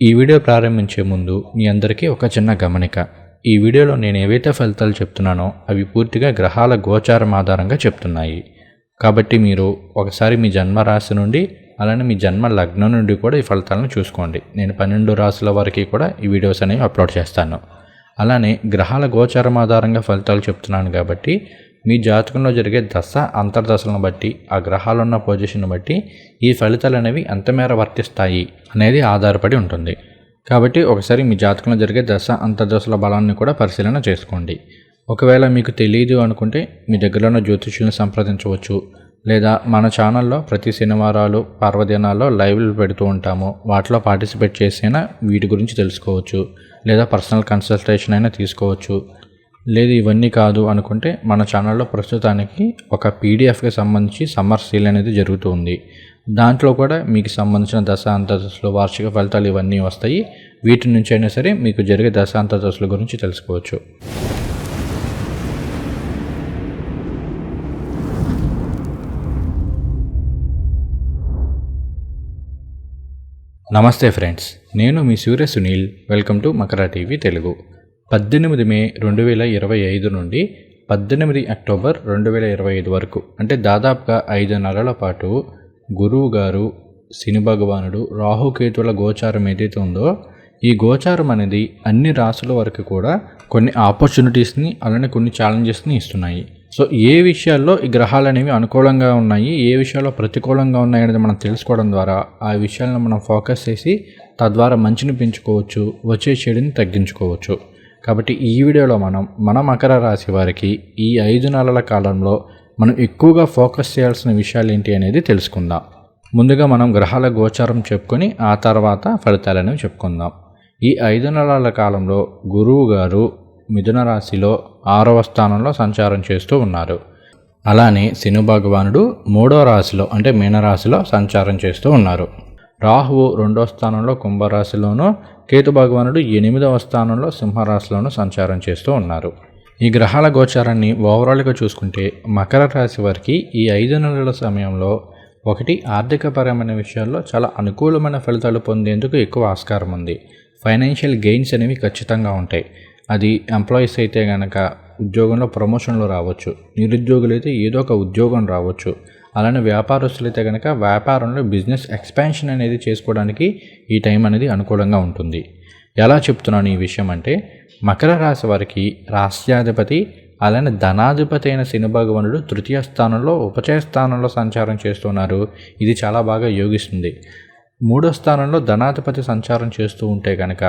ఈ వీడియో ప్రారంభించే ముందు మీ అందరికీ ఒక చిన్న గమనిక. ఈ వీడియోలో నేను ఏవైతే ఫలితాలు చెప్తున్నానో అవి పూర్తిగా గ్రహాల గోచారం ఆధారంగా చెప్తున్నాయి. కాబట్టి మీరు ఒకసారి మీ జన్మ రాశి నుండి అలానే మీ జన్మ లగ్నం నుండి కూడా ఈ ఫలితాలను చూసుకోండి. నేను 12 రాశుల వరకు కూడా ఈ వీడియోస్ అనేవి అప్లోడ్ చేస్తాను. అలానే గ్రహాల గోచారం ఆధారంగా ఫలితాలు చెప్తున్నాను కాబట్టి మీ జాతకంలో జరిగే దశ అంతర్దశలను బట్టి ఆ గ్రహాలు ఉన్న పొజిషన్ బట్టి ఈ ఫలితాలు అనేవి ఎంత మేర వర్తిస్తాయి అనేది ఆధారపడి ఉంటుంది. కాబట్టి ఒకసారి మీ జాతకంలో జరిగే దశ అంతర్దశల బలాన్ని కూడా పరిశీలన చేసుకోండి. ఒకవేళ మీకు తెలియదు అనుకుంటే మీ దగ్గర ఉన్న జ్యోతిష్యులను సంప్రదించవచ్చు. లేదా మన ఛానల్లో ప్రతి శనివారాలు పర్వదినాల్లో లైవ్లు పెడుతూ ఉంటాము. వాటిలో పార్టిసిపేట్ చేసైనా వీటి గురించి తెలుసుకోవచ్చు. లేదా పర్సనల్ కన్సల్టేషన్ అయినా తీసుకోవచ్చు. లేదు ఇవన్నీ కాదు అనుకుంటే మన ఛానల్లో ప్రస్తుతానికి ఒక పీడిఎఫ్కి సంబంధించి సమ్మర్ సేల్ అనేది జరుగుతుంది. దాంట్లో కూడా మీకు సంబంధించిన దశ అంతర్దశలు వార్షిక ఫలితాలు ఇవన్నీ వస్తాయి. వీటి నుంచి అయినా సరే మీకు జరిగే దశ అంతర్దశల గురించి తెలుసుకోవచ్చు. నమస్తే ఫ్రెండ్స్, నేను మీ సూర్య Sunil. Welcome to Makar TV Telugu. 18 మే 2025 నుండి 18 అక్టోబర్ 2025 వరకు అంటే దాదాపుగా 5 నెలల పాటు గురువు గారు, శని భగవానుడు, రాహుకేతువుల గోచారం ఏదైతే ఉందో ఈ గోచారం అనేది అన్ని రాశుల వరకు కూడా కొన్ని ఆపర్చునిటీస్ని అలానే కొన్ని ఛాలెంజెస్ని ఇస్తున్నాయి. సో ఏ విషయాల్లో ఈ గ్రహాలు అనేవి అనుకూలంగా ఉన్నాయి, ఏ విషయాల్లో ప్రతికూలంగా ఉన్నాయి అనేది మనం తెలుసుకోవడం ద్వారా ఆ విషయాలను మనం ఫోకస్ చేసి తద్వారా మంచిని పెంచుకోవచ్చు, వచ్చే చెడుని తగ్గించుకోవచ్చు. కాబట్టి ఈ వీడియోలో మన మకర రాశి వారికి ఈ 5 నెలల కాలంలో మనం ఎక్కువగా ఫోకస్ చేయాల్సిన విషయాలు ఏంటి అనేది తెలుసుకుందాం. ముందుగా మనం గ్రహాల గోచారం చెప్పుకొని ఆ తర్వాత ఫలితాలు అనేవి చెప్పుకుందాం. ఈ 5 నెలల కాలంలో గురువు గారు మిథున రాశిలో 6వ స్థానంలో సంచారం చేస్తూ ఉన్నారు. అలానే శని భగవానుడు 3వ రాశిలో అంటే మీనరాశిలో సంచారం చేస్తూ ఉన్నారు. రాహువు 2వ స్థానంలో కుంభరాశిలోనూ, కేతు భగవానుడు 8వ స్థానంలో సింహరాశిలోనూ సంచారం చేస్తూ ఉన్నారు. ఈ గ్రహాల గోచారాన్ని ఓవరాల్గా చూసుకుంటే మకర రాశి వారికి ఈ 5 నెలల సమయంలో ఒకటి ఆర్థికపరమైన విషయాల్లో చాలా అనుకూలమైన ఫలితాలు పొందేందుకు ఎక్కువ ఆస్కారం ఉంది. ఫైనాన్షియల్ గెయిన్స్ అనేవి ఖచ్చితంగా ఉంటాయి. అది ఎంప్లాయీస్ అయితే కనుక ఉద్యోగంలో ప్రమోషన్లు రావచ్చు, నిరుద్యోగులు అయితే ఏదో ఒక ఉద్యోగం రావచ్చు. అలానే వ్యాపారస్తులైతే కనుక వ్యాపారంలో బిజినెస్ ఎక్స్పాన్షన్ అనేది చేసుకోవడానికి ఈ టైం అనేది అనుకూలంగా ఉంటుంది. ఎలా చెప్తున్నాను ఈ విషయం అంటే, మకర రాశి వారికి రాష్ట్రాధిపతి అలానే ధనాధిపతి అయిన శని భగవానుడు 3వ స్థానంలో ఉపచయ స్థానంలో సంచారం చేస్తున్నారు. ఇది చాలా బాగా యోగిస్తుంది. 3వ స్థానంలో ధనాధిపతి సంచారం చేస్తూ ఉంటే కనుక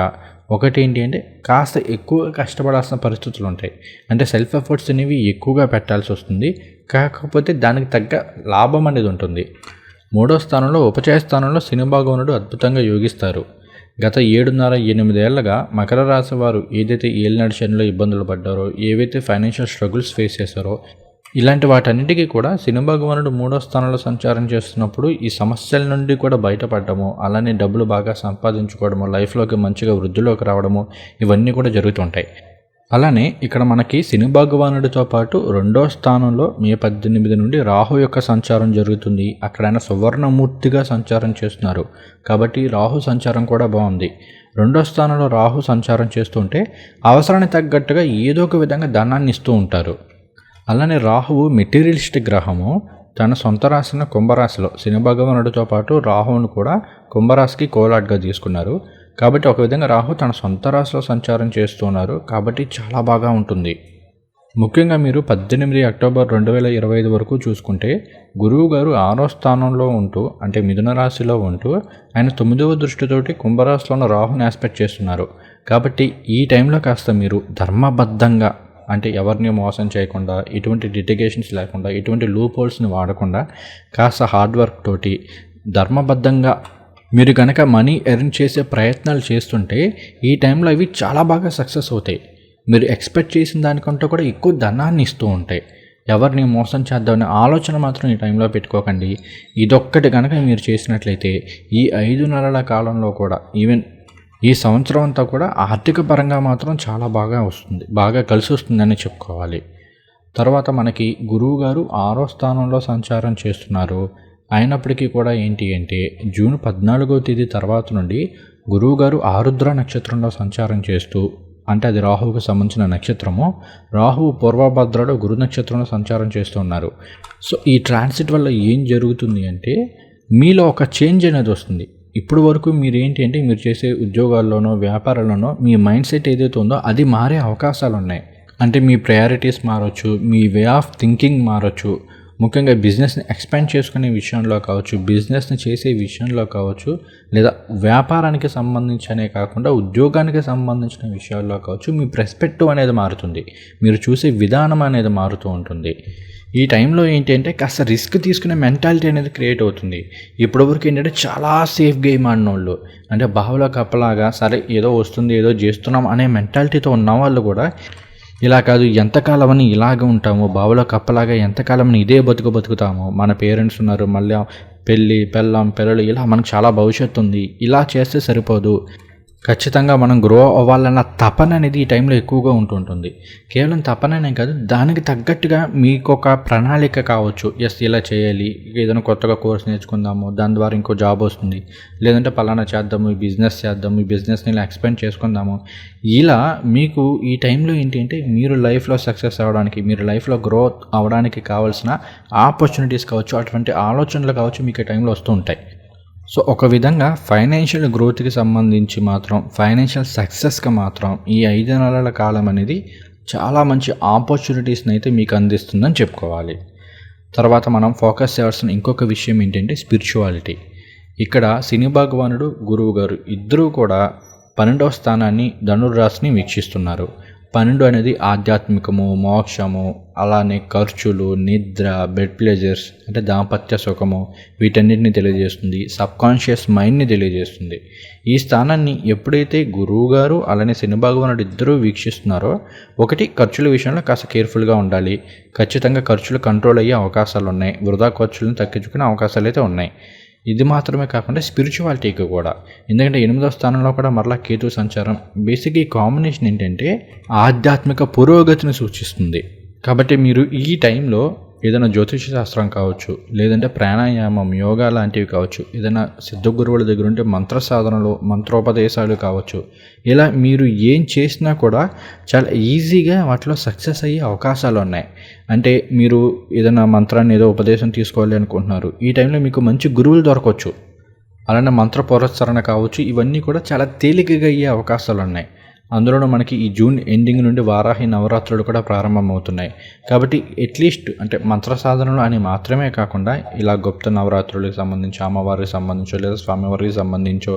ఒకటి ఏంటి అంటే కాస్త ఎక్కువగా కష్టపడాల్సిన పరిస్థితులు ఉంటాయి. అంటే సెల్ఫ్ ఎఫర్ట్స్ అనేవి ఎక్కువగా పెట్టాల్సి వస్తుంది. కాకపోతే దానికి తగ్గ లాభం అనేది ఉంటుంది. 3వ స్థానంలో ఉపచయ స్థానంలో శని భగవానుడు అద్భుతంగా యోగిస్తారు. గత 7.5-8 ఏళ్లుగా మకర రాశి వారు ఏదైతే ఏలినాటి శనిలో ఇబ్బందులు పడ్డారో, ఏవైతే ఫైనాన్షియల్ స్ట్రగుల్స్ ఫేస్ చేశారో ఇలాంటి వాటన్నిటికీ కూడా శని భగవానుడు 3వ స్థానంలో సంచారం చేస్తున్నప్పుడు ఈ సమస్యల నుండి కూడా బయటపడము, అలానే డబ్బులు బాగా సంపాదించుకోవడము, లైఫ్లోకి మంచిగా వృద్ధిలోకి రావడము ఇవన్నీ కూడా జరుగుతుంటాయి. అలానే ఇక్కడ మనకి శని భగవానుడితో పాటు 2వ స్థానంలో మే 18 నుండి రాహు యొక్క సంచారం జరుగుతుంది. అక్కడ ఆయన సువర్ణమూర్తిగా సంచారం చేస్తున్నారు. కాబట్టి రాహు సంచారం కూడా బాగుంది. 2వ స్థానంలో రాహు సంచారం చేస్తుంటే అవసరానికి తగ్గట్టుగా ఏదో ఒక విధంగా ధనాన్ని ఇస్తూ ఉంటారు. అలానే రాహువు మెటీరియలిస్టిక్ గ్రహము. తన సొంత రాశిన కుంభరాశిలో శని భగవానుడితో పాటు రాహువును కూడా కుంభరాశికి కోలాట్గా తీసుకున్నారు. కాబట్టి ఒక విధంగా రాహు తన సొంత రాశిలో సంచారం చేస్తున్నారు. కాబట్టి చాలా బాగా ఉంటుంది. ముఖ్యంగా మీరు 18 అక్టోబర్ 2025 వరకు చూసుకుంటే గురువు గారు 6వ స్థానంలో ఉంటూ అంటే మిథున రాశిలో ఉంటూ ఆయన 9వ దృష్టితోటి కుంభరాశిలో ఉన్న రాహుని ఆస్పెక్ట్ చేస్తున్నారు. కాబట్టి ఈ టైంలో కాస్త మీరు ధర్మబద్ధంగా అంటే ఎవరిని మోసం చేయకుండా, ఎటువంటి లిటిగేషన్స్ లేకుండా, ఎటువంటి లూప్ హోల్స్ని వాడకుండా కాస్త హార్డ్ వర్క్ తోటి ధర్మబద్ధంగా మీరు కనుక మనీ ఎర్న్ చేసే ప్రయత్నాలు చేస్తుంటే ఈ టైంలో అవి చాలా బాగా సక్సెస్ అవుతాయి. మీరు ఎక్స్పెక్ట్ చేసిన దానికంటే కూడా ఎక్కువ ధనాన్ని ఇస్తూ ఉంటాయి. ఎవరిని మోసం చేద్దామనే ఆలోచన మాత్రం ఈ టైంలో పెట్టుకోకండి. ఇదొక్కటి కనుక మీరు చేసినట్లయితే ఈ 5 నెలల కాలంలో కూడా ఈవెన్ ఈ సంవత్సరం అంతా కూడా ఆర్థిక పరంగా మాత్రం చాలా బాగా వస్తుంది, బాగా కలిసి వస్తుందని చెప్పుకోవాలి. తర్వాత మనకి గురువు గారు 6వ స్థానంలో సంచారం చేస్తున్నారు. అయినప్పటికీ కూడా ఏంటి అంటే జూన్ 14వ తేదీ తర్వాత నుండి గురువుగారు ఆరుద్ర నక్షత్రంలో సంచారం చేస్తూ, అంటే అది రాహువుకు సంబంధించిన నక్షత్రము, రాహువు పూర్వభద్రలో గురు నక్షత్రంలో సంచారం చేస్తూ ఉన్నారు. సో ఈ ట్రాన్సిట్ వల్ల ఏం జరుగుతుంది అంటే మీలో ఒక చేంజ్ అనేది వస్తుంది. ఇప్పుడు వరకు మీరు ఏంటి అంటే మీరు చేసే ఉద్యోగాల్లోనో వ్యాపారాల్లోనో మీ మైండ్ సెట్ ఏదైతే ఉందో అది మారే అవకాశాలు ఉన్నాయి. అంటే మీ ప్రయారిటీస్ మారచ్చు, మీ వే ఆఫ్ థింకింగ్ మారచ్చు. ముఖ్యంగా బిజినెస్ని ఎక్స్పాండ్ చేసుకునే విషయంలో కావచ్చు, బిజినెస్ని చేసే విషయంలో కావచ్చు, లేదా వ్యాపారానికి సంబంధించనే కాకుండా ఉద్యోగానికి సంబంధించిన విషయాల్లో కావచ్చు, మీ పర్స్పెక్టివ్ అనేది మారుతుంది, మీరు చూసే విధానం అనేది మారుతూ ఉంటుంది. ఈ టైంలో ఏంటి అంటే కాస్త రిస్క్ తీసుకునే మెంటాలిటీ అనేది క్రియేట్ అవుతుంది. ఇప్పటివరకు ఏంటంటే చాలా సేఫ్ గేమ్ ఆడినోళ్ళు, అంటే బావులో కప్పలాగా సరే ఏదో వస్తుంది ఏదో చేస్తున్నాం అనే మెంటాలిటీతో ఉన్న వాళ్ళు కూడా ఇలా కాదు, ఎంతకాలమని ఇలాగ ఉంటాము, బావులో కప్పలాగా ఎంతకాలమని ఇదే బతుకుతాము, మన పేరెంట్స్ ఉన్నారు, మళ్ళీ పెళ్ళి పెళ్ళాం పిల్లలు, ఇలా మనకు చాలా భవిష్యత్తు ఉంది, ఇలా చేస్తే సరిపోదు, ఖచ్చితంగా మనం గ్రో అవ్వాలన్న తపన అనేది ఈ టైంలో ఎక్కువగా ఉంటుంటుంది. కేవలం తపననే కాదు, దానికి తగ్గట్టుగా మీకు ఒక ప్రణాళిక కావచ్చు. ఎస్ ఇలా చేయాలి, ఏదైనా కొత్తగా కోర్స్ నేర్చుకుందాము, దాని ద్వారా ఇంకో జాబ్ వస్తుంది, లేదంటే పలానా చేద్దాము, ఈ బిజినెస్ చేద్దాము, ఈ బిజినెస్ని ఇలా ఎక్స్పాండ్ చేసుకుందాము. ఇలా మీకు ఈ టైంలో ఏంటి అంటే మీరు లైఫ్లో సక్సెస్ అవ్వడానికి, మీరు లైఫ్లో గ్రోత్ అవ్వడానికి కావాల్సిన ఆపర్చునిటీస్ కావచ్చు, అటువంటి ఆలోచనలు కావచ్చు మీకు ఈ టైంలో వస్తూ ఉంటాయి. సో ఒక విధంగా ఫైనాన్షియల్ గ్రోత్కి సంబంధించి మాత్రం, ఫైనాన్షియల్ సక్సెస్కి మాత్రం ఈ 5 నెలల కాలం అనేది చాలా మంచి ఆపర్చునిటీస్ని అయితే మీకు అందిస్తుందని చెప్పుకోవాలి. తర్వాత మనం ఫోకస్ చేయాల్సిన ఇంకొక విషయం ఏంటంటే స్పిరిచువాలిటీ. ఇక్కడ శని భగవానుడు, గురువు గారు ఇద్దరూ కూడా 12వ స్థానాన్ని, ధనుర్రాశిని వీక్షిస్తున్నారు. 12 అనేది ఆధ్యాత్మికము, మోక్షము, అలానే ఖర్చులు, నిద్ర, బెడ్ ప్లెజర్స్ అంటే దాంపత్య సుఖము, వీటన్నిటిని తెలియజేస్తుంది. సబ్కాన్షియస్ మైండ్ని తెలియజేస్తుంది. ఈ స్థానాన్ని ఎప్పుడైతే గురువుగారు అలానే శని భగవానుడు ఇద్దరూ వీక్షిస్తున్నారో, ఒకటి ఖర్చుల విషయంలో కాస్త కేర్ఫుల్గా ఉండాలి. ఖచ్చితంగా ఖర్చులు కంట్రోల్ అయ్యే అవకాశాలు ఉన్నాయి, వృధా ఖర్చులను తగ్గించుకునే అవకాశాలు అయితే ఉన్నాయి. ఇది మాత్రమే కాకుండా స్పిరిచువాలిటీకి కూడా, ఎందుకంటే 8వ స్థానంలో కూడా మరలా కేతు సంచారం. బేసిక్ ఈ కాంబినేషన్ ఏంటంటే ఆధ్యాత్మిక పురోగతిని సూచిస్తుంది. కాబట్టి మీరు ఈ టైంలో ఏదైనా జ్యోతిష శాస్త్రం కావచ్చు, లేదంటే ప్రాణాయామం, యోగా లాంటివి కావచ్చు, ఏదైనా సిద్ధ గురువుల దగ్గర ఉంటే మంత్ర సాధనలు, మంత్రోపదేశాలు కావచ్చు, ఇలా మీరు ఏం చేసినా కూడా చాలా ఈజీగా వాటిలో సక్సెస్ అయ్యే అవకాశాలు ఉన్నాయి. అంటే మీరు ఏదైనా మంత్రాన్ని ఏదో ఉపదేశం తీసుకోవాలి అనుకుంటున్నారు, ఈ టైంలో మీకు మంచి గురువులు దొరకవచ్చు. అలానే మంత్ర పురస్కరణ కావచ్చు, ఇవన్నీ కూడా చాలా తేలికగా అయ్యే అవకాశాలు ఉన్నాయి. అందులోనూ మనకి ఈ జూన్ ఎండింగ్ నుండి వారాహి నవరాత్రులు కూడా ప్రారంభమవుతున్నాయి. కాబట్టి అట్లీస్ట్ అంటే మంత్ర సాధనలు అని మాత్రమే కాకుండా ఇలా గుప్త నవరాత్రులకు సంబంధించి, అమ్మవారికి సంబంధించో లేదా స్వామివారికి సంబంధించో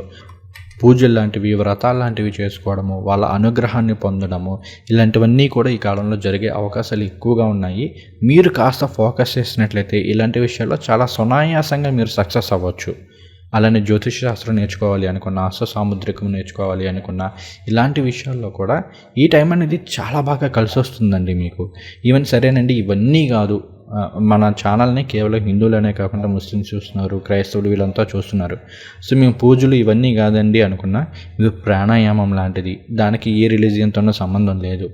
పూజలు లాంటివి, వ్రతాలు లాంటివి చేసుకోవడము, వాళ్ళ అనుగ్రహాన్ని పొందడము, ఇలాంటివన్నీ కూడా ఈ కాలంలో జరిగే అవకాశాలు ఎక్కువగా ఉన్నాయి. మీరు కాస్త ఫోకస్ చేసినట్లయితే ఇలాంటి విషయాల్లో చాలా సునాయాసంగా మీరు సక్సెస్ అవ్వచ్చు. అలానే జ్యోతిష శాస్త్రం నేర్చుకోవాలి అనుకున్న, అష్ట సాముద్రికం నేర్చుకోవాలి అనుకున్న, ఇలాంటి విషయాల్లో కూడా ఈ టైం అనేది చాలా బాగా కలిసి వస్తుందండి మీకు. ఈవెన్ సరేనండి, ఇవన్నీ కాదు, మన ఛానల్ని కేవలం హిందువులనే కాకుండా ముస్లిమ్స్ చూస్తున్నారు, క్రైస్తవులు వీళ్ళంతా చూస్తున్నారు. సో మేము పూజలు ఇవన్నీ కాదండి అనుకున్నా, ఇవి ప్రాణాయామం లాంటిది, దానికి ఏ రిలీజియన్తోనో సంబంధం లేదు.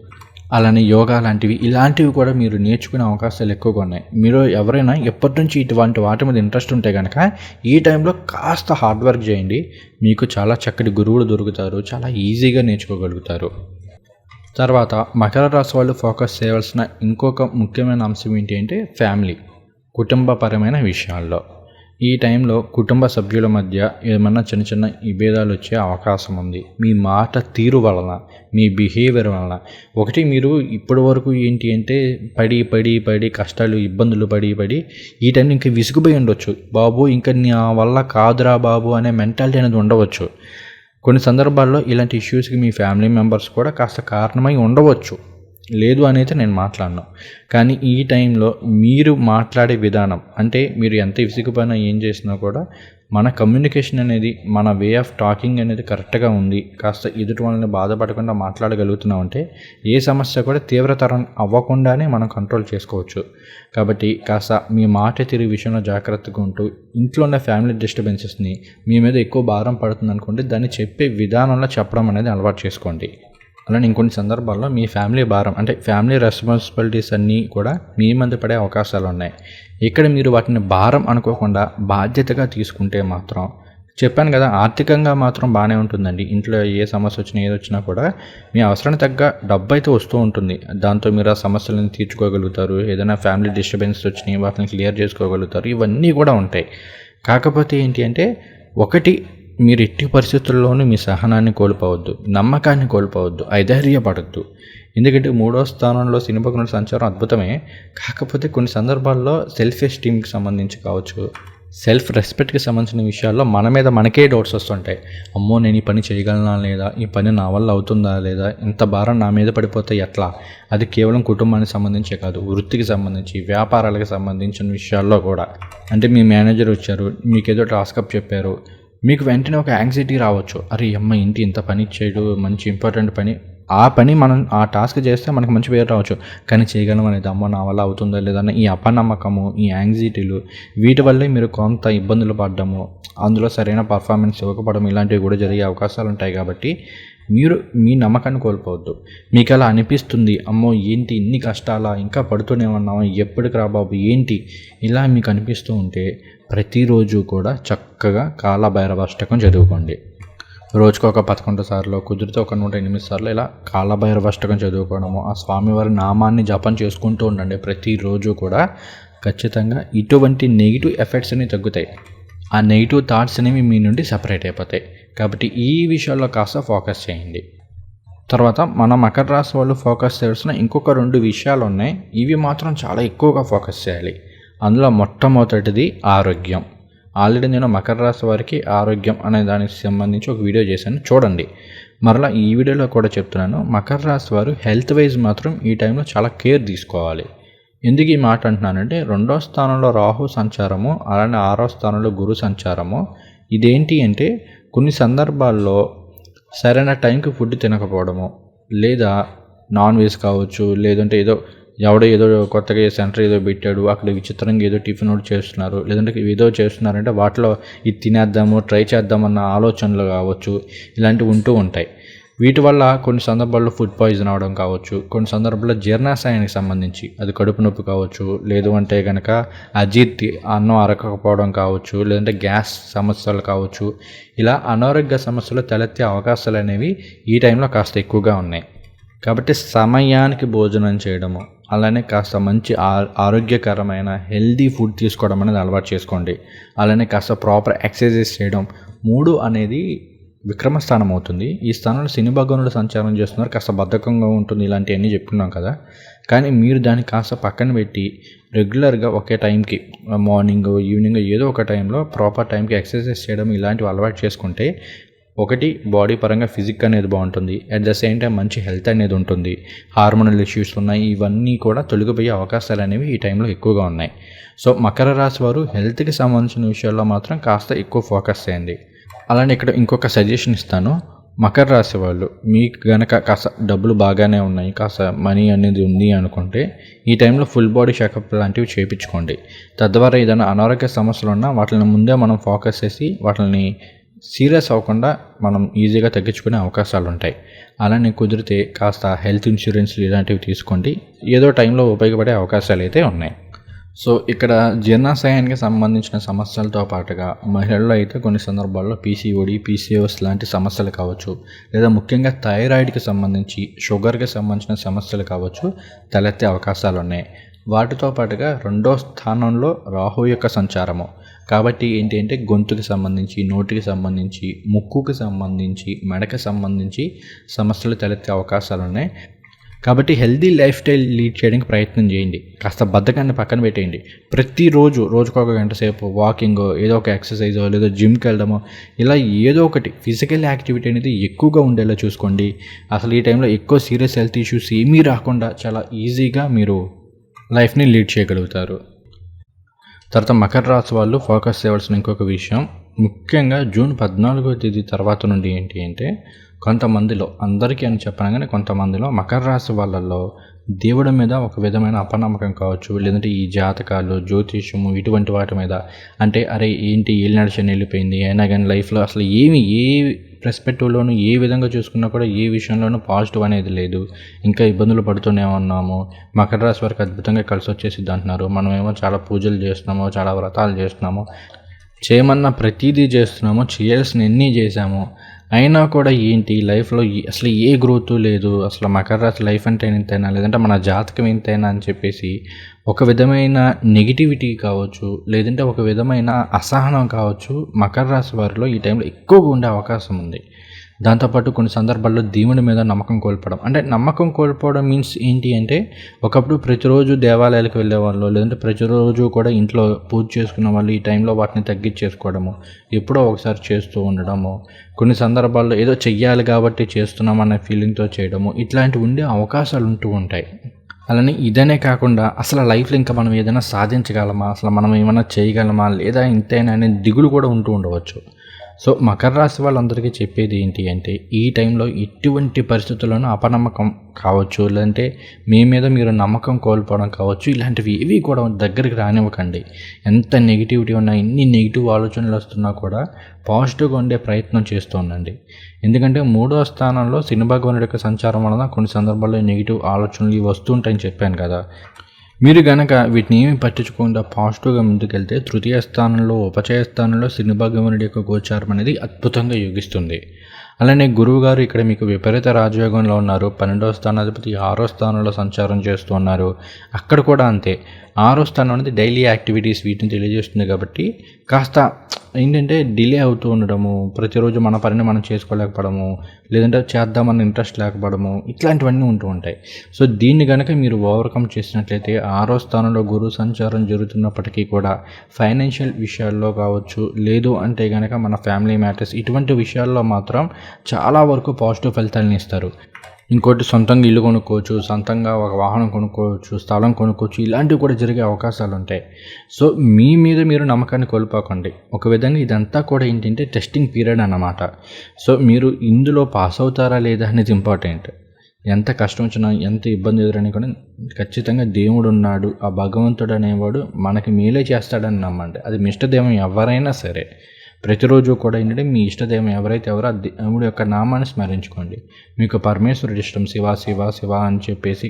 అలానే యోగా లాంటివి, ఇలాంటివి కూడా మీరు నేర్చుకునే అవకాశాలు ఎక్కువగా ఉన్నాయి. మీరు ఎవరైనా ఎప్పటి నుంచి ఇటువంటి వాటి మీద ఇంట్రెస్ట్ ఉంటే కనుక ఈ టైంలో కాస్త హార్డ్ వర్క్ చేయండి, మీకు చాలా చక్కటి గురువులు దొరుకుతారు, చాలా ఈజీగా నేర్చుకోగలుగుతారు. తర్వాత మకర రాశి వాళ్ళు ఫోకస్ చేయవలసిన ఇంకొక ముఖ్యమైన అంశం ఏంటి అంటే ఫ్యామిలీ, కుటుంబపరమైన విషయాల్లో. ఈ టైంలో కుటుంబ సభ్యుల మధ్య ఏమన్నా చిన్న చిన్న విభేదాలు వచ్చే అవకాశం ఉంది. మీ మాట తీరు వలన, మీ బిహేవియర్ వలన. ఒకటి మీరు ఇప్పటి వరకు ఏంటి అంటే పడి కష్టాలు, ఇబ్బందులు పడి ఈ టైంలో ఇంకా విసుగుపోయి ఉండొచ్చు. బాబు ఇంకా నా వల్ల కాదురా బాబు అనే మెంటాలిటీ అనేది ఉండవచ్చు. కొన్ని సందర్భాల్లో ఇలాంటి ఇష్యూస్కి మీ ఫ్యామిలీ మెంబర్స్ కూడా కాస్త కారణమై ఉండవచ్చు, లేదు అనేది నేను మాట్లాడను. కానీ ఈ టైంలో మీరు మాట్లాడే విధానం, అంటే మీరు ఎంత విసిగిపోయినా ఏం చేసినా కూడా మన కమ్యూనికేషన్ అనేది, మన వే ఆఫ్ టాకింగ్ అనేది కరెక్ట్గా ఉంది, కాస్త ఎదుటి వాళ్ళని బాధపడకుండా మాట్లాడగలుగుతున్నామంటే ఏ సమస్య కూడా తీవ్రతరం అవ్వకుండానే మనం కంట్రోల్ చేసుకోవచ్చు. కాబట్టి కాస్త మీ మాట తీరు విషయంలో జాగ్రత్తగా ఉంటూ, ఇంట్లో ఉన్న ఫ్యామిలీ డిస్టర్బెన్సెస్ని మీ మీద ఎక్కువ భారం పడుతుంది అనుకోండి, దాన్ని చెప్పే విధానంలో చెప్పడం అనేది అలవాటు చేసుకోండి. అలానే ఇంకొన్ని సందర్భాల్లో మీ ఫ్యామిలీ భారం, అంటే ఫ్యామిలీ రెస్పాన్సిబిలిటీస్ అన్నీ కూడా మీ మీద పడే అవకాశాలు ఉన్నాయి. ఇక్కడ మీరు వాటిని భారం అనుకోకుండా బాధ్యతగా తీసుకుంటే మాత్రం చెప్పాను కదా, ఆర్థికంగా మాత్రం బాగానే ఉంటుందండి. ఇంట్లో ఏ సమస్య వచ్చినా ఏది వచ్చినా కూడా మీ అవసరానికి తగ్గ డబ్బు అయితే వస్తూ ఉంటుంది. దాంతో మీరు ఆ సమస్యలను తీర్చుకోగలుగుతారు. ఏదైనా ఫ్యామిలీ డిస్టర్బెన్స్ వచ్చినాయి వాటిని క్లియర్ చేసుకోగలుగుతారు. ఇవన్నీ కూడా ఉంటాయి. కాకపోతే ఏంటి అంటే, ఒకటి, మీరు ఎట్టి పరిస్థితుల్లోనూ మీ సహనాన్ని కోల్పోవద్దు, నమ్మకాన్ని కోల్పోవద్దు, అధైర్యపడద్దు. ఎందుకంటే 3వ స్థానంలో శని భగవానుడి సంచారం అద్భుతమే. కాకపోతే కొన్ని సందర్భాల్లో సెల్ఫ్ ఎస్టీమ్కి సంబంధించి కావచ్చు, సెల్ఫ్ రెస్పెక్ట్కి సంబంధించిన విషయాల్లో మన మీద మనకే డౌట్స్ వస్తుంటాయి. అమ్మో, నేను ఈ పని చేయగలనా లేదా, ఈ పని నా వల్ల అవుతుందా లేదా, ఇంత భారం నా మీద పడిపోతే ఎట్లా. అది కేవలం కుటుంబానికి సంబంధించే కాదు, వృత్తికి సంబంధించి, వ్యాపారాలకు సంబంధించిన విషయాల్లో కూడా. అంటే మీ మేనేజర్ వచ్చారు, మీకు ఏదో టాస్క్ అప్ చెప్పారు, మీకు వెంటనే ఒక యాంగ్జైటీ రావచ్చు. అరే అమ్మ, ఇంటి ఇంత పని చేయడు, మంచి ఇంపార్టెంట్ పని, ఆ పని మనం ఆ టాస్క్ చేస్తే మనకు మంచి పేరు రావచ్చు, కానీ చేయగలం అనేది, అమ్మ నా వల్ల అవుతుందో లేదన్న ఈ అపనమ్మకము, ఈ యాంగ్జైటీలు, వీటి వల్లే మీరు కొంత ఇబ్బందులు పడ్డము, అందులో సరైన పర్ఫార్మెన్స్ ఇవ్వకపోవడం, ఇలాంటివి కూడా జరిగే అవకాశాలు ఉంటాయి. కాబట్టి మీరు మీ నమ్మకాన్ని కోల్పోవద్దు. మీకు అలా అనిపిస్తుంది, అమ్మో ఏంటి ఇన్ని కష్టాలా, ఇంకా పడుతూనే ఉన్నామా, ఎప్పటికి రా బాబు ఏంటి, ఇలా మీకు అనిపిస్తూ ఉంటే ప్రతిరోజు కూడా చక్కగా కాలభైరవాష్టకం చదువుకోండి. రోజుకు ఒక 11 సార్లు, కుదిరితే ఒక 108 సార్లు ఇలా కాలభైరవాష్టకం చదువుకోవడము, ఆ స్వామివారి నామాన్ని జపం చేసుకుంటూ ఉండండి. ప్రతిరోజు కూడా ఖచ్చితంగా ఇటువంటి నెగిటివ్ ఎఫెక్ట్స్ అనేవి తగ్గుతాయి. ఆ నెగిటివ్ థాట్స్ అనేవి మీ నుండి సపరేట్ అయిపోతాయి. కాబట్టి ఈ విషయాల్లో కాస్త ఫోకస్ చేయండి. తర్వాత మన మకర రాశి వాళ్ళు ఫోకస్ చేయాల్సిన ఇంకొక 2 విషయాలు ఉన్నాయి. ఇవి మాత్రం చాలా ఎక్కువగా ఫోకస్ చేయాలి. అందులో మొట్టమొదటిది ఆరోగ్యం. ఆల్రెడీ నేను మకర రాశి వారికి ఆరోగ్యం అనే దానికి సంబంధించి ఒక వీడియో చేశాను, చూడండి. మరలా ఈ వీడియోలో కూడా చెప్తున్నాను, మకర రాశి వారు హెల్త్ వైజ్ మాత్రం ఈ టైంలో చాలా కేర్ తీసుకోవాలి. ఎందుకు ఈ మాట అంటున్నానంటే, 2వ స్థానంలో రాహు సంచారము, అలానే 6వ స్థానంలో గురు సంచారము. ఇదేంటి అంటే, కొన్ని సందర్భాల్లో సరైన టైంకి ఫుడ్ తినకపోవడము, లేదా నాన్ వెజ్ కావచ్చు, లేదంటే ఏదో కొత్తగా సెంటర్ ఏదో పెట్టాడు, అక్కడ విచిత్రంగా ఏదో టిఫిన్ ఒకటి చేస్తున్నారు, లేదంటే ఏదో చేస్తున్నారంటే వాటిలో ఇది తినేద్దాము, ట్రై చేద్దామన్న ఆలోచనలు కావచ్చు, ఇలాంటివి ఉంటూ ఉంటాయి. వీటి వల్ల కొన్ని సందర్భాల్లో ఫుడ్ పాయిజన్ అవడం కావచ్చు, కొన్ని సందర్భాల్లో జీర్ణాశయానికి సంబంధించి అది కడుపు నొప్పి కావచ్చు, లేదు అంటే కనుక అజీర్తి, అన్నం అరగకపోవడం కావచ్చు, లేదంటే గ్యాస్ సమస్యలు కావచ్చు, ఇలా అనారోగ్య సమస్యలు తలెత్తే అవకాశాలు అనేవి ఈ టైంలో కాస్త ఎక్కువగా ఉన్నాయి. కాబట్టి సమయానికి భోజనం చేయడము, అలానే కాస్త మంచి ఆరోగ్యకరమైన హెల్దీ ఫుడ్ తీసుకోవడం అనేది అలవాటు చేసుకోండి. అలానే కాస్త ప్రాపర్ ఎక్సర్సైజ్ చేయడం. 3 అనేది విక్రమస్థానం అవుతుంది. ఈ స్థానంలో శని భగవానుడు సంచారం చేస్తున్నారు, కాస్త బద్ధకంగా ఉంటుంది, ఇలాంటివన్నీ చెప్పుకున్నాం కదా. కానీ మీరు దాన్ని కాస్త పక్కన పెట్టి రెగ్యులర్గా ఒకే టైంకి, మార్నింగ్ ఈవినింగ్ ఏదో ఒక టైంలో ప్రాపర్ టైంకి ఎక్సర్సైజ్ చేయడం, ఇలాంటివి అలవాటు చేసుకుంటే ఒకటి, బాడీ పరంగా ఫిజిక్ అనేది బాగుంటుంది, అట్ ద సేమ్ టైం మంచి హెల్త్ అనేది ఉంటుంది, హార్మోనల్ ఇష్యూస్ ఉన్నాయి, ఇవన్నీ కూడా తొలగిపోయే అవకాశాలు అనేవి ఈ టైంలో ఎక్కువగా ఉన్నాయి. సో మకర రాశి వారు హెల్త్కి సంబంధించిన విషయాల్లో మాత్రం కాస్త ఎక్కువ ఫోకస్ చేయండి. అలానే ఇక్కడ ఇంకొక సజెషన్ ఇస్తాను. మకర రాశి వాళ్ళు మీకు కనుక కాస్త డబ్బులు బాగానే ఉన్నాయి, కాస్త మనీ అనేది ఉంది అనుకుంటే ఈ టైంలో ఫుల్ బాడీ చెకప్ లాంటివి చేయించుకోండి. తద్వారా ఏదైనా అనారోగ్య సమస్యలు ఉన్నా వాటిని ముందే మనం ఫోకస్ చేసి వాటిని సీరియస్ అవ్వకుండా మనం ఈజీగా తగ్గించుకునే అవకాశాలు ఉంటాయి. అలానే కుదిరితే కాస్త హెల్త్ ఇన్సూరెన్స్లు ఇలాంటివి తీసుకోండి, ఏదో టైంలో ఉపయోగపడే అవకాశాలు అయితే ఉన్నాయి. సో ఇక్కడ జీర్ణాశయానికి సంబంధించిన సమస్యలతో పాటుగా మహిళల్లో అయితే కొన్ని సందర్భాల్లో పీసీఓడి, పీసీఓఎస్ లాంటి సమస్యలు కావచ్చు, లేదా ముఖ్యంగా థైరాయిడ్కి సంబంధించి, షుగర్కి సంబంధించిన సమస్యలు కావచ్చు తలెత్తే అవకాశాలు ఉన్నాయి. వాటితో పాటుగా 2వ స్థానంలో రాహు యొక్క సంచారము. కాబట్టి ఏంటి అంటే, గొంతుకి సంబంధించి, నోటికి సంబంధించి, ముక్కుకి సంబంధించి, మెడకి సంబంధించి సమస్యలు తలెత్తే అవకాశాలు ఉన్నాయి. కాబట్టి హెల్దీ లైఫ్ స్టైల్ లీడ్ చేయడానికి ప్రయత్నం చేయండి. కాస్త బద్ధకాన్ని పక్కన పెట్టేయండి. ప్రతిరోజు రోజుకొక గంట సేపు వాకింగో, ఏదో ఒక ఎక్సర్సైజో, లేదా జిమ్కి వెళ్ళడమో, ఇలా ఏదో ఒకటి ఫిజికల్ యాక్టివిటీ అనేది ఎక్కువగా ఉండేలా చూసుకోండి. అసలు ఈ టైంలో ఎక్కువ సీరియస్ హెల్త్ ఇష్యూస్ ఏమీ రాకుండా చాలా ఈజీగా మీరు లైఫ్ని లీడ్ చేయగలుగుతారు. తర్వాత మకర రాశి వాళ్ళు ఫోకస్ చేయవలసిన ఇంకొక విషయం, ముఖ్యంగా జూన్ 14వ తేదీ తర్వాత నుండి ఏంటి అంటే, కొంతమందిలో, అందరికీ అని చెప్పను కానీ కొంతమందిలో మకర రాశి వాళ్ళల్లో దేవుడి మీద ఒక విధమైన అపనమ్మకం కావచ్చు, లేదంటే ఈ జాతకాలు, జ్యోతిష్యము ఇటువంటి వాటి మీద, అంటే అరే ఏంటి ఏలినాడు శని వెళ్ళిపోయింది, అయినా కానీ లైఫ్లో అసలు ఏ పర్స్పెక్టివ్లోనూ ఏ విధంగా చూసుకున్నా కూడా ఏ విషయంలోనూ పాజిటివ్ అనేది లేదు, ఇంకా ఇబ్బందులు పడుతూనే ఉన్నాము, మకర రాశి వారికి అద్భుతంగా కలిసి వచ్చేసిద్ది అంటున్నారు, మనమేమో చాలా పూజలు చేస్తున్నాము, చాలా వ్రతాలు చేస్తున్నాము, చేయమన్న ప్రతిదీ చేస్తున్నాము, చేయాల్సిన ఎన్ని చేసాము, అయినా కూడా ఏంటి లైఫ్లో అసలు ఏ గ్రోత్ లేదు, అసలు మకర రాశి లైఫ్ అంటే ఇంతైనా, లేదంటే మన జాతకం ఇంతైనా అని చెప్పేసి ఒక విధమైన నెగిటివిటీ కావచ్చు, లేదంటే ఒక విధమైన అసహనం కావచ్చు మకర రాశి వారిలో ఈ టైంలో ఎక్కువగా ఉండే అవకాశం ఉంది. దాంతోపాటు కొన్ని సందర్భాల్లో దేవుని మీద నమ్మకం కోల్పోవడం. అంటే నమ్మకం కోల్పోవడం మీన్స్ ఏంటి అంటే, ఒకప్పుడు ప్రతిరోజు దేవాలయాలకు వెళ్ళేవాళ్ళు, లేదంటే ప్రతిరోజు కూడా ఇంట్లో పూజ చేసుకున్న వాళ్ళు ఈ టైంలో వాటిని తగ్గించేసుకోవడము, ఎప్పుడో ఒకసారి చేస్తూ ఉండడము, కొన్ని సందర్భాల్లో ఏదో చెయ్యాలి కాబట్టి చేస్తున్నామనే ఫీలింగ్తో చేయడము, ఇట్లాంటివి ఉండే అవకాశాలు ఉంటూ ఉంటాయి. అలానే ఇదనే కాకుండా అసలు లైఫ్లో ఇంకా మనం ఏదైనా సాధించగలమా, అసలు మనం ఏమైనా చేయగలమా, లేదా ఇంతైనా అనే దిగులు కూడా ఉంటూ ఉండవచ్చు. సో మకర రాశి వాళ్ళందరికీ చెప్పేది ఏంటి అంటే, ఈ టైంలో ఎటువంటి పరిస్థితుల్లోనూ అపనమ్మకం కావచ్చు, లేదంటే మీ మీద మీరు నమ్మకం కోల్పోవడం కావచ్చు, ఇలాంటివి ఏవి కూడా దగ్గరికి రానివ్వకండి. ఎంత నెగిటివిటీ ఉన్నా, ఎన్ని నెగిటివ్ ఆలోచనలు వస్తున్నా కూడా పాజిటివ్గా ఉండే ప్రయత్నం చేస్తూ ఉండండి. ఎందుకంటే 3వ స్థానంలో శని భగవానుడి యొక్క సంచారం వలన కొన్ని సందర్భాల్లో నెగిటివ్ ఆలోచనలు వస్తుంటాయని చెప్పాను కదా. మీరు గనక వీటిని ఏమి పట్టించుకోకుండా పాజిటివ్గా ముందుకెళ్తే తృతీయ స్థానంలో, ఉపచయ స్థానంలో శని భగవానుడి యొక్క గోచారం అనేది అద్భుతంగా యోగిస్తుంది. అలానే గురువుగారు ఇక్కడ మీకు విపరీత రాజయోగంలో ఉన్నారు. 12వ స్థానాధిపతి 6వ స్థానంలో సంచారం చేస్తూ ఉన్నారు. అక్కడ కూడా అంతే. 6వ స్థానం అనేది డైలీ యాక్టివిటీస్ వీటిని తెలియజేస్తుంది కాబట్టి కాస్త ఏంటంటే డిలే అవుతూ ఉండడము, ప్రతిరోజు మన పనిని మనం చేసుకోలేకపోవడము, లేదంటే చేద్దామన్న ఇంట్రెస్ట్ లేకపోవడము, ఇట్లాంటివన్నీ ఉంటూ ఉంటాయి. సో దీన్ని కనుక మీరు ఓవర్కమ్ చేసినట్లయితే 6వ స్థానంలో గురు సంచారం జరుగుతున్నప్పటికీ కూడా ఫైనాన్షియల్ విషయాల్లో కావచ్చు, లేదు అంటే కనుక మన ఫ్యామిలీ మ్యాటర్స్ ఇటువంటి విషయాల్లో మాత్రం చాలా వరకు పాజిటివ్ ఫలితాలను ఇస్తారు. ఇంకోటి సొంతంగా ఇల్లు కొనుక్కోవచ్చు, సొంతంగా ఒక వాహనం కొనుక్కోవచ్చు, స్థలం కొనుక్కోవచ్చు, ఇలాంటివి కూడా జరిగే అవకాశాలు ఉంటాయి. సో మీ మీద మీరు నమ్మకాన్ని కోల్పోకండి. ఒక విధంగా ఇదంతా కూడా ఏంటంటే టెస్టింగ్ పీరియడ్ అన్నమాట. సో మీరు ఇందులో పాస్ అవుతారా లేదా అనేది ఇంపార్టెంట్. ఎంత కష్టం వచ్చినా, ఎంత ఇబ్బంది ఎదురైనా కూడా ఖచ్చితంగా దేవుడు ఉన్నాడు, ఆ భగవంతుడు అనేవాడు మనకి మేలే చేస్తాడని నమ్మండి. అది మీ ఇష్టదైవం ఎవరైనా సరే. ప్రతిరోజు కూడా ఏంటంటే మీ ఇష్టదైవం ఎవరైతే ఎవరో ఆ దేవుడి యొక్క నామాన్ని స్మరించుకోండి. మీకు పరమేశ్వరుడు ఇష్టం, శివ శివ శివ అని చెప్పేసి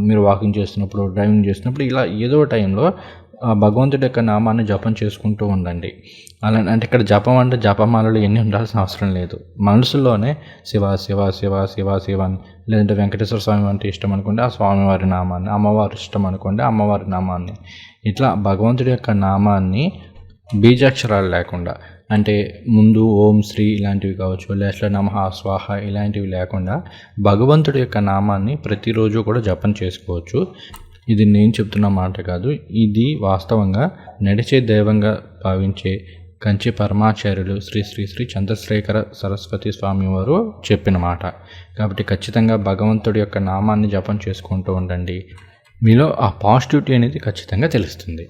మీరు వాకింగ్ చేస్తున్నప్పుడు, డ్రైవింగ్ చేస్తున్నప్పుడు ఇలా ఏదో టైంలో భగవంతుడి యొక్క నామాన్ని జపం చేసుకుంటూ ఉండండి. అలా అంటే ఇక్కడ జపం అంటే జపమాలలు ఎన్ని ఉండాల్సిన అవసరం లేదు. మనసులోనే శివ శివ శివ శివ శివ అని, లేదంటే వెంకటేశ్వర స్వామి అంటే ఇష్టం అనుకోండి ఆ స్వామివారి నామాన్ని, అమ్మవారి ఇష్టం అనుకోండి అమ్మవారి నామాన్ని, ఇట్లా భగవంతుడి యొక్క నామాన్ని బీజాక్షరాలు లేకుండా, అంటే ముందు ఓం శ్రీ ఇలాంటివి కావచ్చు, లేట్ల నమః స్వాహ ఇలాంటివి లేకుండా భగవంతుడి యొక్క నామాన్ని ప్రతిరోజు కూడా జపం చేసుకోవచ్చు. ఇది నేను చెప్తున్న మాట కాదు, ఇది వాస్తవంగా నడిచే దైవంగా భావించే కంచి పరమాచార్యులు శ్రీ శ్రీ శ్రీ చంద్రశేఖర సరస్వతి స్వామి వారు చెప్పిన మాట. కాబట్టి ఖచ్చితంగా భగవంతుడి యొక్క నామాన్ని జపం చేసుకుంటూ ఉండండి. మీలో ఆ పాజిటివిటీ అనేది ఖచ్చితంగా తెలుస్తుంది.